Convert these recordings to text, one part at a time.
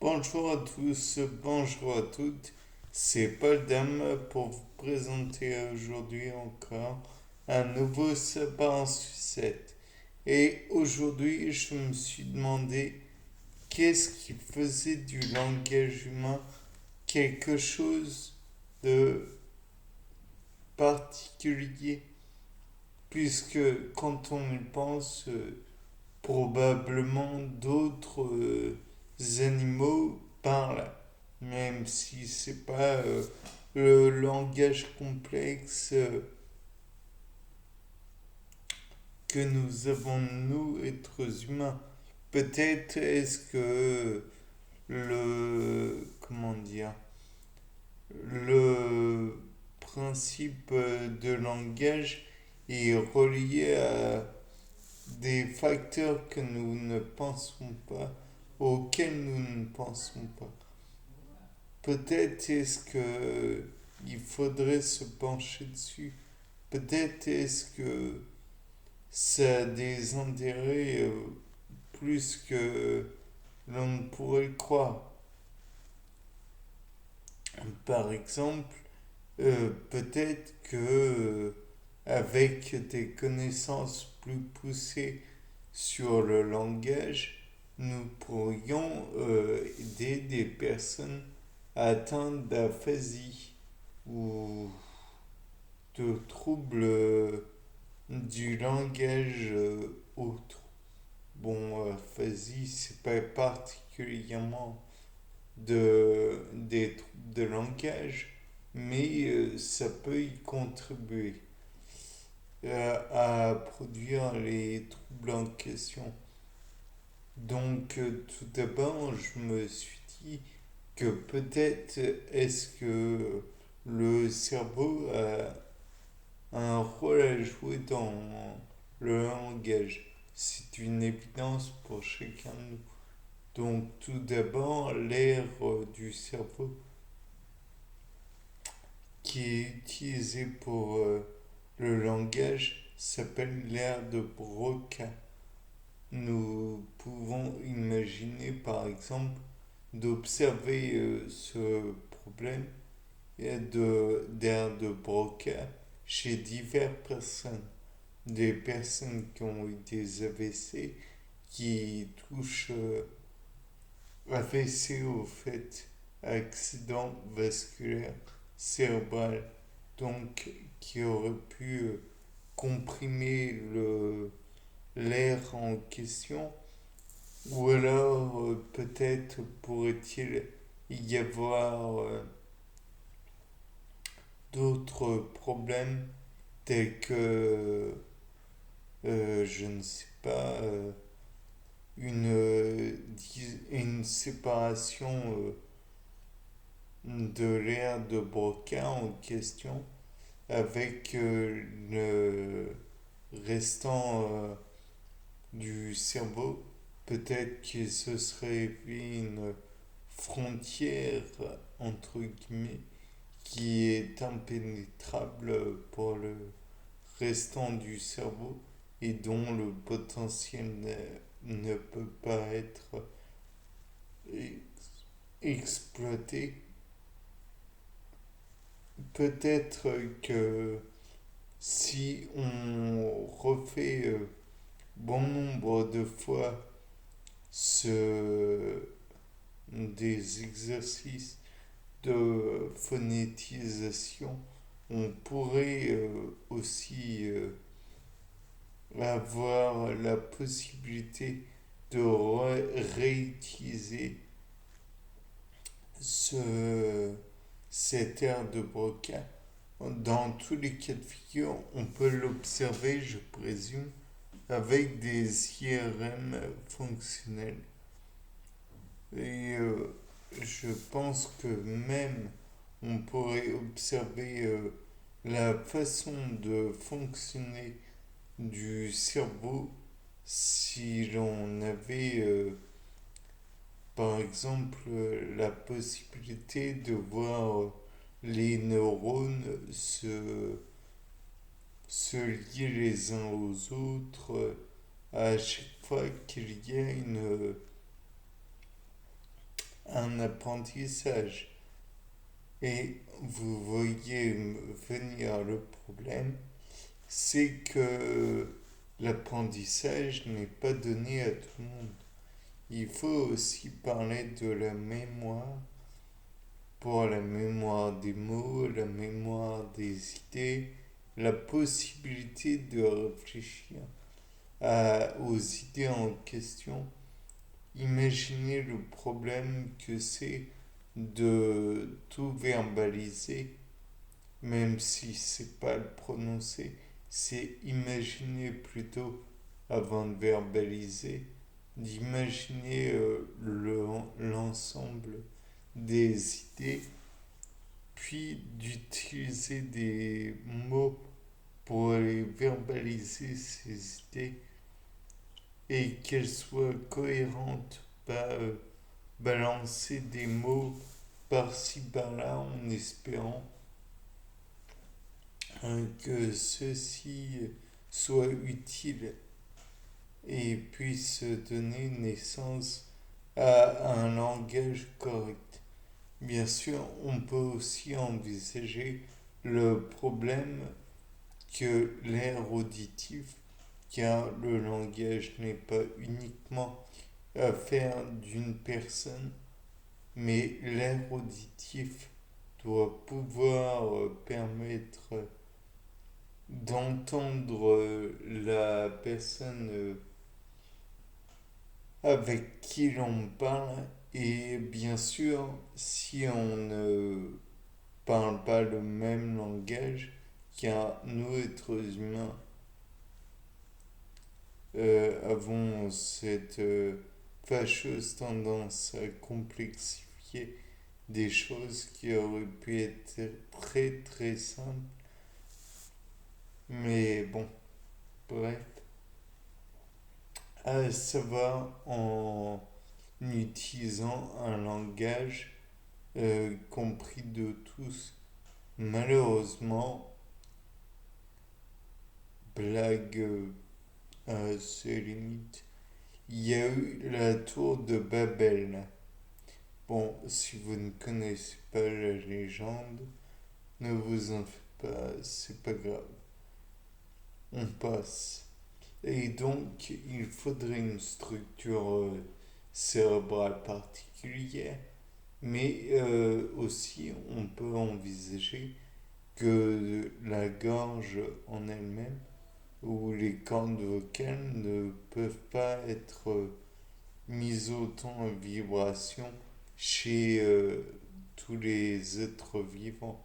Bonjour à tous, bonjour à toutes. C'est Paul Dame pour vous présenter aujourd'hui encore un nouveau sabbat en sucette. Et aujourd'hui, je me suis demandé qu'est-ce qui faisait du langage humain quelque chose de particulier, puisque quand on y pense, probablement d'autres animaux parlent, même si c'est pas le langage complexe que nous avons nous, êtres humains. Peut-être est-ce que comment dire, le principe de langage est relié à des facteurs que nous ne pensons pas, auxquels nous ne pensons pas. Peut-être est-ce que il faudrait se pencher dessus. Peut-être est-ce que ça a des intérêts plus que l'on ne pourrait le croire. Par exemple, peut-être que avec des connaissances plus poussées sur le langage, nous pourrions aider des personnes atteintes d'aphasie ou de troubles du langage autre. Bon, aphasie, c'est pas particulièrement des troubles de langage, mais ça peut y contribuer à produire les troubles en question. Donc, tout d'abord, je me suis dit que peut-être est-ce que le cerveau a un rôle à jouer dans le langage. C'est une évidence pour chacun de nous. Donc, tout d'abord, l'aire du cerveau qui est utilisé pour le langage s'appelle l'aire de Broca. Nous pouvons imaginer par exemple d'observer ce problème d'air de Broca chez diverses personnes. Des personnes qui ont eu des AVC, qui touchent AVC au fait, accident vasculaire cérébral, donc qui auraient pu comprimer l'air en question, ou alors peut-être pourrait-il y avoir d'autres problèmes tels que, je ne sais pas, une séparation de l'aire de Broca en question avec le restant du cerveau. Peut-être qu'il se serait fait une frontière, entre guillemets, qui est impénétrable pour le restant du cerveau et dont le potentiel ne peut pas être exploité. Peut-être que si on refait bon nombre de fois ce, des exercices de phonétisation, on pourrait aussi avoir la possibilité de réutiliser ce, cette aire de Broca. Dans tous les cas de figure, on peut l'observer, je présume, avec des IRM fonctionnels. Et je pense que même on pourrait observer la façon de fonctionner du cerveau si l'on avait par exemple la possibilité de voir les neurones se lier les uns aux autres à chaque fois qu'il y a un apprentissage. Et vous voyez venir le problème, c'est que l'apprentissage n'est pas donné à tout le monde. Il faut aussi parler de la mémoire pour la mémoire des mots, la mémoire des idées, la possibilité de réfléchir aux idées en question. Imaginez le problème que c'est de tout verbaliser, même si c'est pas le prononcer, c'est imaginer plutôt avant de verbaliser, d'imaginer l'ensemble des idées, puis d'utiliser des mots pour les verbaliser ces idées et qu'elles soient cohérentes, pas balancer des mots par-ci par-là en espérant que ceux-ci soient utiles et puissent donner naissance à un langage correct. Bien sûr, on peut aussi envisager le problème que l'air auditif, car le langage n'est pas uniquement affaire d'une personne, mais l'air auditif doit pouvoir permettre d'entendre la personne avec qui l'on parle. Et bien sûr, si on ne parle pas le même langage, car nous, êtres humains, avons cette fâcheuse tendance à complexifier des choses qui auraient pu être très très simples. Mais bon, bref, à savoir en utilisant un langage compris de tous. Malheureusement, blague à ses limites, il y a eu la tour de Babel. Bon, si vous ne connaissez pas la légende, ne vous en faites pas, c'est pas grave. On passe. Et donc, il faudrait une structure cérébrale particulière, mais aussi on peut envisager que la gorge en elle-même ou les cordes vocales ne peuvent pas être mises autant en vibration chez tous les êtres vivants.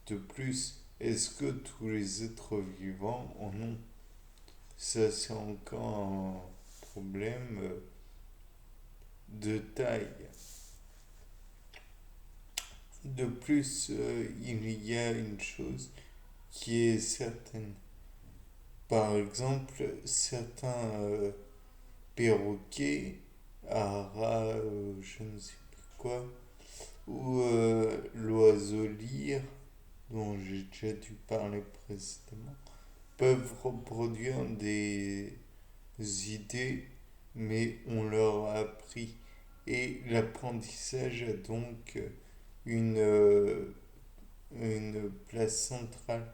De plus, est-ce que tous les êtres vivants en ont? Ça, c'est encore un problème de taille. De plus, il y a une chose qui est certaine. Par exemple, certains perroquets, haras, je ne sais plus quoi, ou l'oiseau lyre, dont j'ai déjà dû parler précédemment, peuvent reproduire des idées, mais on leur a appris. Et l'apprentissage a donc une, euh, une place centrale,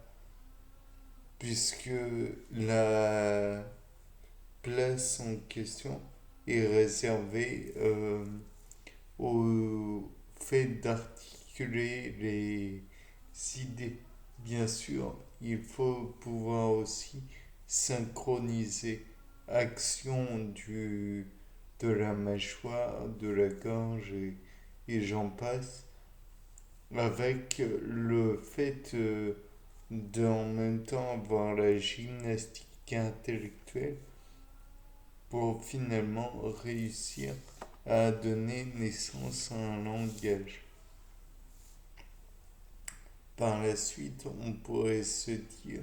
puisque la place en question est réservée au fait d'articuler les idées. Bien sûr, il faut pouvoir aussi synchroniser action de la mâchoire, de la gorge et j'en passe, avec le fait de en même temps avoir la gymnastique intellectuelle pour finalement réussir à donner naissance à un langage. Par la suite, on pourrait se dire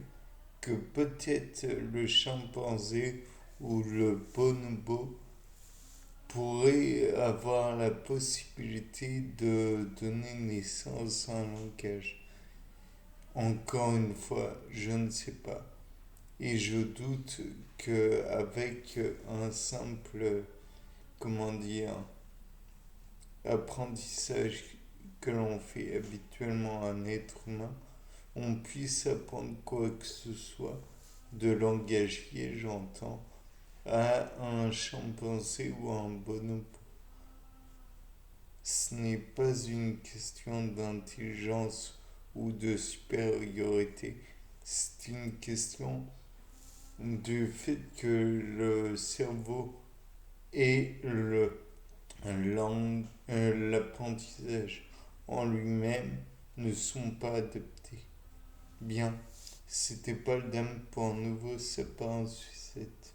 que peut-être le chimpanzé ou le bonobo pourrait avoir la possibilité de donner naissance à un langage. Encore une fois, je ne sais pas. Et je doute qu'avec un simple, comment dire, apprentissage que l'on fait habituellement à un être humain, on puisse apprendre quoi que ce soit de langagier, j'entends, à un chimpanzé ou à un bonobo. Ce n'est pas une question d'intelligence ou de supériorité, c'est une question du fait que le cerveau et l'apprentissage en lui-même ne sont pas adaptés. Bien, c'était pas le dame pour un nouveau sapin en sucette.